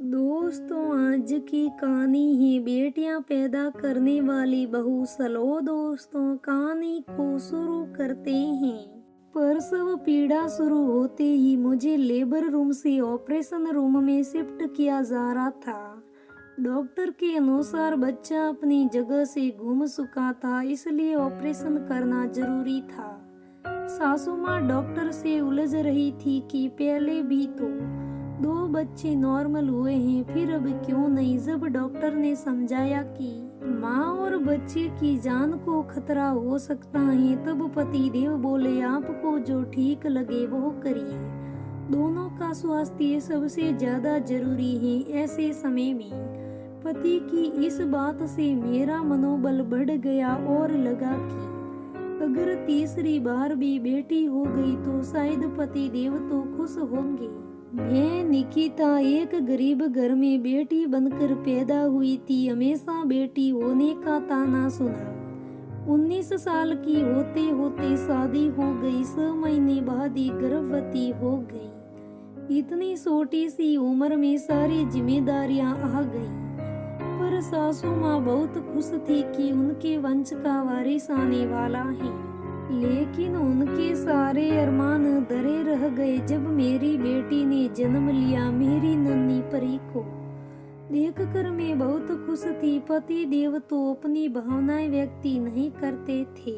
दोस्तों, आज की कहानी है बेटियां पैदा करने वाली बहू। चलो दोस्तों, कहानी को शुरू करते हैं। प्रसव पीड़ा शुरू होते ही मुझे लेबर रूम से ऑपरेशन रूम में शिफ्ट किया जा रहा था। डॉक्टर के अनुसार बच्चा अपनी जगह से घूम चुका था, इसलिए ऑपरेशन करना जरूरी था। सासू माँ डॉक्टर से उलझ रही थी कि पहले भी तो 2 बच्चे नॉर्मल हुए हैं, फिर अब क्यों नहीं। जब डॉक्टर ने समझाया कि माँ और बच्चे की जान को खतरा हो सकता है, तब पतिदेव बोले, आपको जो ठीक लगे वो करिए। दोनों का स्वास्थ्य सबसे ज्यादा जरूरी है। ऐसे समय में पति की इस बात से मेरा मनोबल बढ़ गया और लगा कि अगर तीसरी बार भी बेटी हो गई तो शायद पति देव तो खुश होंगे। मैं निकिता एक गरीब घर में बेटी बनकर पैदा हुई थी। हमेशा बेटी होने का ताना सुना। 19 साल की होते होते शादी हो गई। 6 महीने बाद ही गर्भवती हो गई। इतनी छोटी सी उम्र में सारी जिम्मेदारियां आ गई। पर सासू माँ बहुत खुश थी कि उनके वंश का वारिस आने वाला है। लेकिन उनके सारे अरमान धरे रह गए जब मेरी बेटी ने जन्म लिया, मेरी नन्ही परी को। देखकर मैं बहुत खुश थी। पति देव तो अपनी भावनाएं व्यक्त नहीं करते थे,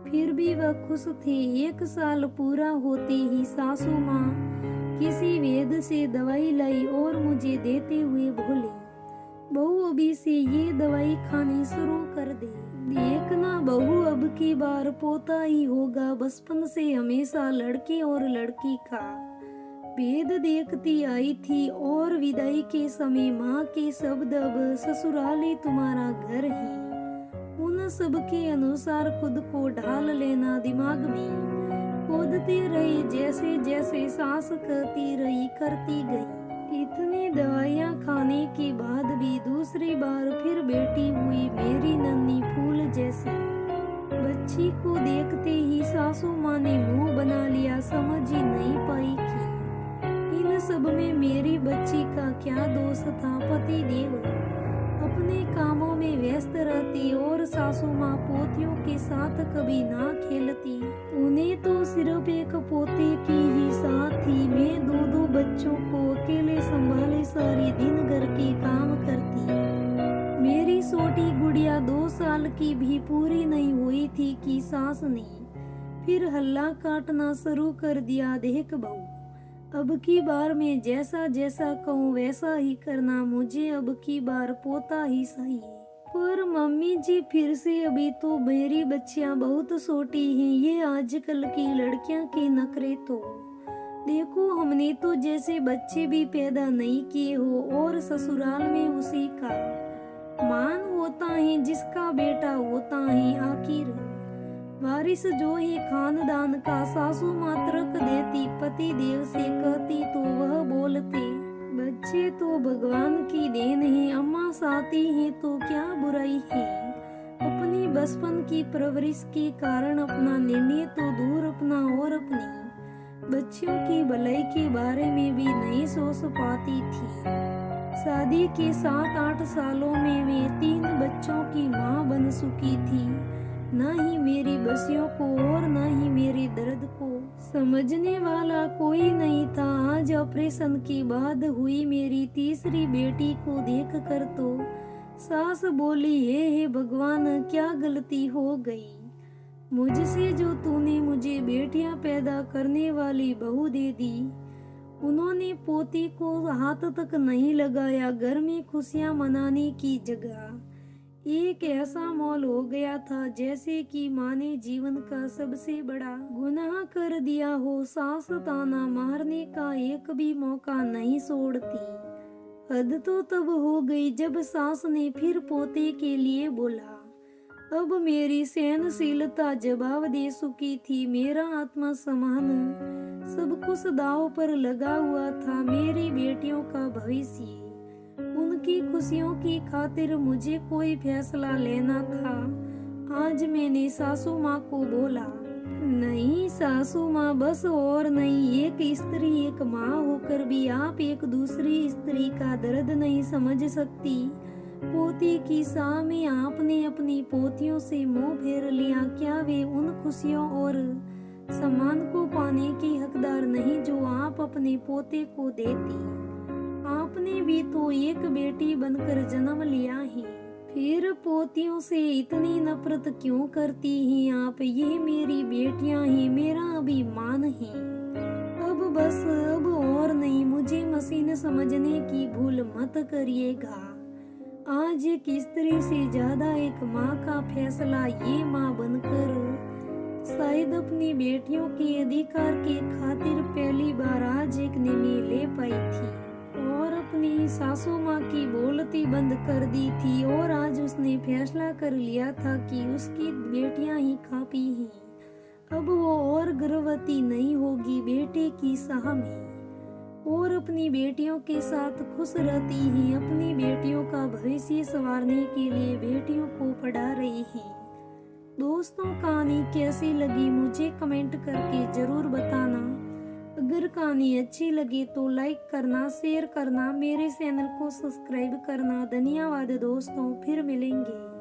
फिर भी वह खुश थे। 1 साल पूरा होते ही सासू माँ किसी वैद्य से दवाई लाई और मुझे देते हुए बोले, बहू अभी से ये दवाई खानी शुरू कर दे। देखना बहू, अब की बार पोता ही होगा। बचपन से हमेशा लड़के और लड़की का भेद देखती आई थी और विदाई के समय माँ के शब्द, अब ससुराल ही तुम्हारा घर है, उन सब के अनुसार खुद को ढाल लेना दिमाग में खोदते रहे। जैसे जैसे सास करती गई। इतनी दवाइयाँ खाने के बाद भी दूसरी बार फिर बेटी हुई, मेरी नन्ही फूल जैसी। बच्ची को देखते ही सासू माँ ने मुंह बना लिया। समझ ही नहीं पाई कि इन सब में मेरी बच्ची का क्या दोष था। पति देव अपने कामों में व्यस्त रहती और सासू माँ पोतियों के साथ कभी ना खेलती। उन्हें तो सिर्फ एक पोते की ही साथ थी। मैं 2 बच्चों को अकेले संभाले सारी दिन घर के काम करती। मेरी छोटी गुड़िया 2 साल की भी पूरी नहीं हुई थी कि सास ने फिर हल्ला काटना शुरू कर दिया। देख बहू, अब की बार मैं जैसा जैसा कहूँ वैसा ही करना। मुझे अब की बार पोता ही सही। पर मम्मी जी, फिर से अभी तो मेरी बच्चियां बहुत छोटी हैं। ये आजकल की लड़कियां के नखरे तो देखो, हमने तो जैसे बच्चे भी पैदा नहीं किए हो और ससुराल में उसी का मान होता है जिसका बेटा होता है। आखिर वारिस जो है खानदान का। सासू माँ तर्क देती, पति देव से कहती तो वह बोलते, बच्चे तो भगवान की देन है, अम्मा साथी है तो क्या बुराई है। अपनी बचपन की परवरिश के कारण अपना निर्णय तो दूर, अपना और अपनी बच्चियों की भलाई के बारे में भी नहीं सोच पाती थी। शादी के 7-8 सालों में मैं 3 बच्चों की माँ बन चुकी थी। न ही मेरी बच्चियों को और न ही मेरे दर्द को समझने वाला कोई नहीं था। आज ऑपरेशन के बाद हुई मेरी तीसरी बेटी को देखकर तो सास बोली, हे भगवान, क्या गलती हो गई मुझसे जो तूने मुझे बेटियां पैदा करने वाली बहू दे दी। उन्होंने पोती को हाथ तक नहीं लगाया। घर में खुशियां मनाने की जगह एक ऐसा माहौल हो गया था जैसे कि माँ ने जीवन का सबसे बड़ा गुनाह कर दिया हो। सास ताना मारने का एक भी मौका नहीं छोड़ती। हद तो तब हो गई जब सास ने फिर पोते के लिए बोला। अब मेरी सहनशीलता जवाब दे चुकी थी। मेरा आत्मसम्मान सब कुछ दांव पर लगा हुआ था। मेरी बेटियों का भविष्य, उनकी खुशियों की खातिर मुझे कोई फैसला लेना था। आज मैंने सासू माँ को बोला, नहीं सासू माँ बस और नहीं, एक स्त्री एक माँ होकर भी आप एक दूसरी स्त्री का दर्द नहीं समझ सकती। पोती की साह में आपने अपनी पोतियों से मुंह फेर लिया, क्या वे उन खुशियों और सम्मान को पाने की हकदार नहीं जो आप अपने पोते को देती। आपने भी तो एक बेटी बनकर जन्म लिया है, फिर पोतियों से इतनी नफरत क्यों करती हैं आप? ये मेरी बेटियां हैं, मेरा अभिमान है। अब बस अब और नहीं, मुझे मशीन समझने की भूल मत करिएगा। आज एक स्त्री से ज्यादा एक माँ का फैसला ये माँ बनकर शायद अपनी बेटियों के अधिकार के खातिर पहली बार आज एक निर्णय ले पाई थी और अपनी सासू माँ की बोलती बंद कर दी थी। और आज उसने फैसला कर लिया था कि उसकी बेटियां ही काफी हैं। अब वो और गर्भवती नहीं होगी बेटे की साह में और अपनी बेटियों के साथ खुश रहती हैं। अपनी बेटियों का भविष्य संवारने के लिए बेटियों को पढ़ा रही हैं। दोस्तों, कहानी कैसी लगी मुझे कमेंट करके जरूर बताना। अगर कहानी अच्छी लगे तो लाइक करना, शेयर करना, मेरे चैनल को सब्सक्राइब करना। धन्यवाद दोस्तों, फिर मिलेंगे।